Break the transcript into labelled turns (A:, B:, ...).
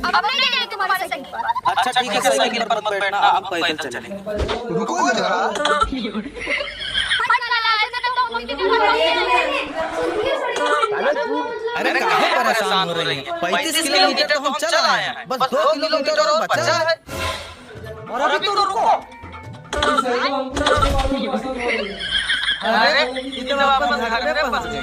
A: अब नहीं है तुम्हारी साइकिल।
B: अच्छा ठीक है, साइकिल पर मत बैठना, आप पैदल चलेंगे।
C: रुको जरा।
B: अरे काहे परेशान हो रही हैं? 35 किलोमीटर तो हम चल आए हैं, बस 2 किलोमीटर और बचा है। और अभी तो रुको। अरे इतने वापस घर पे फंस गए।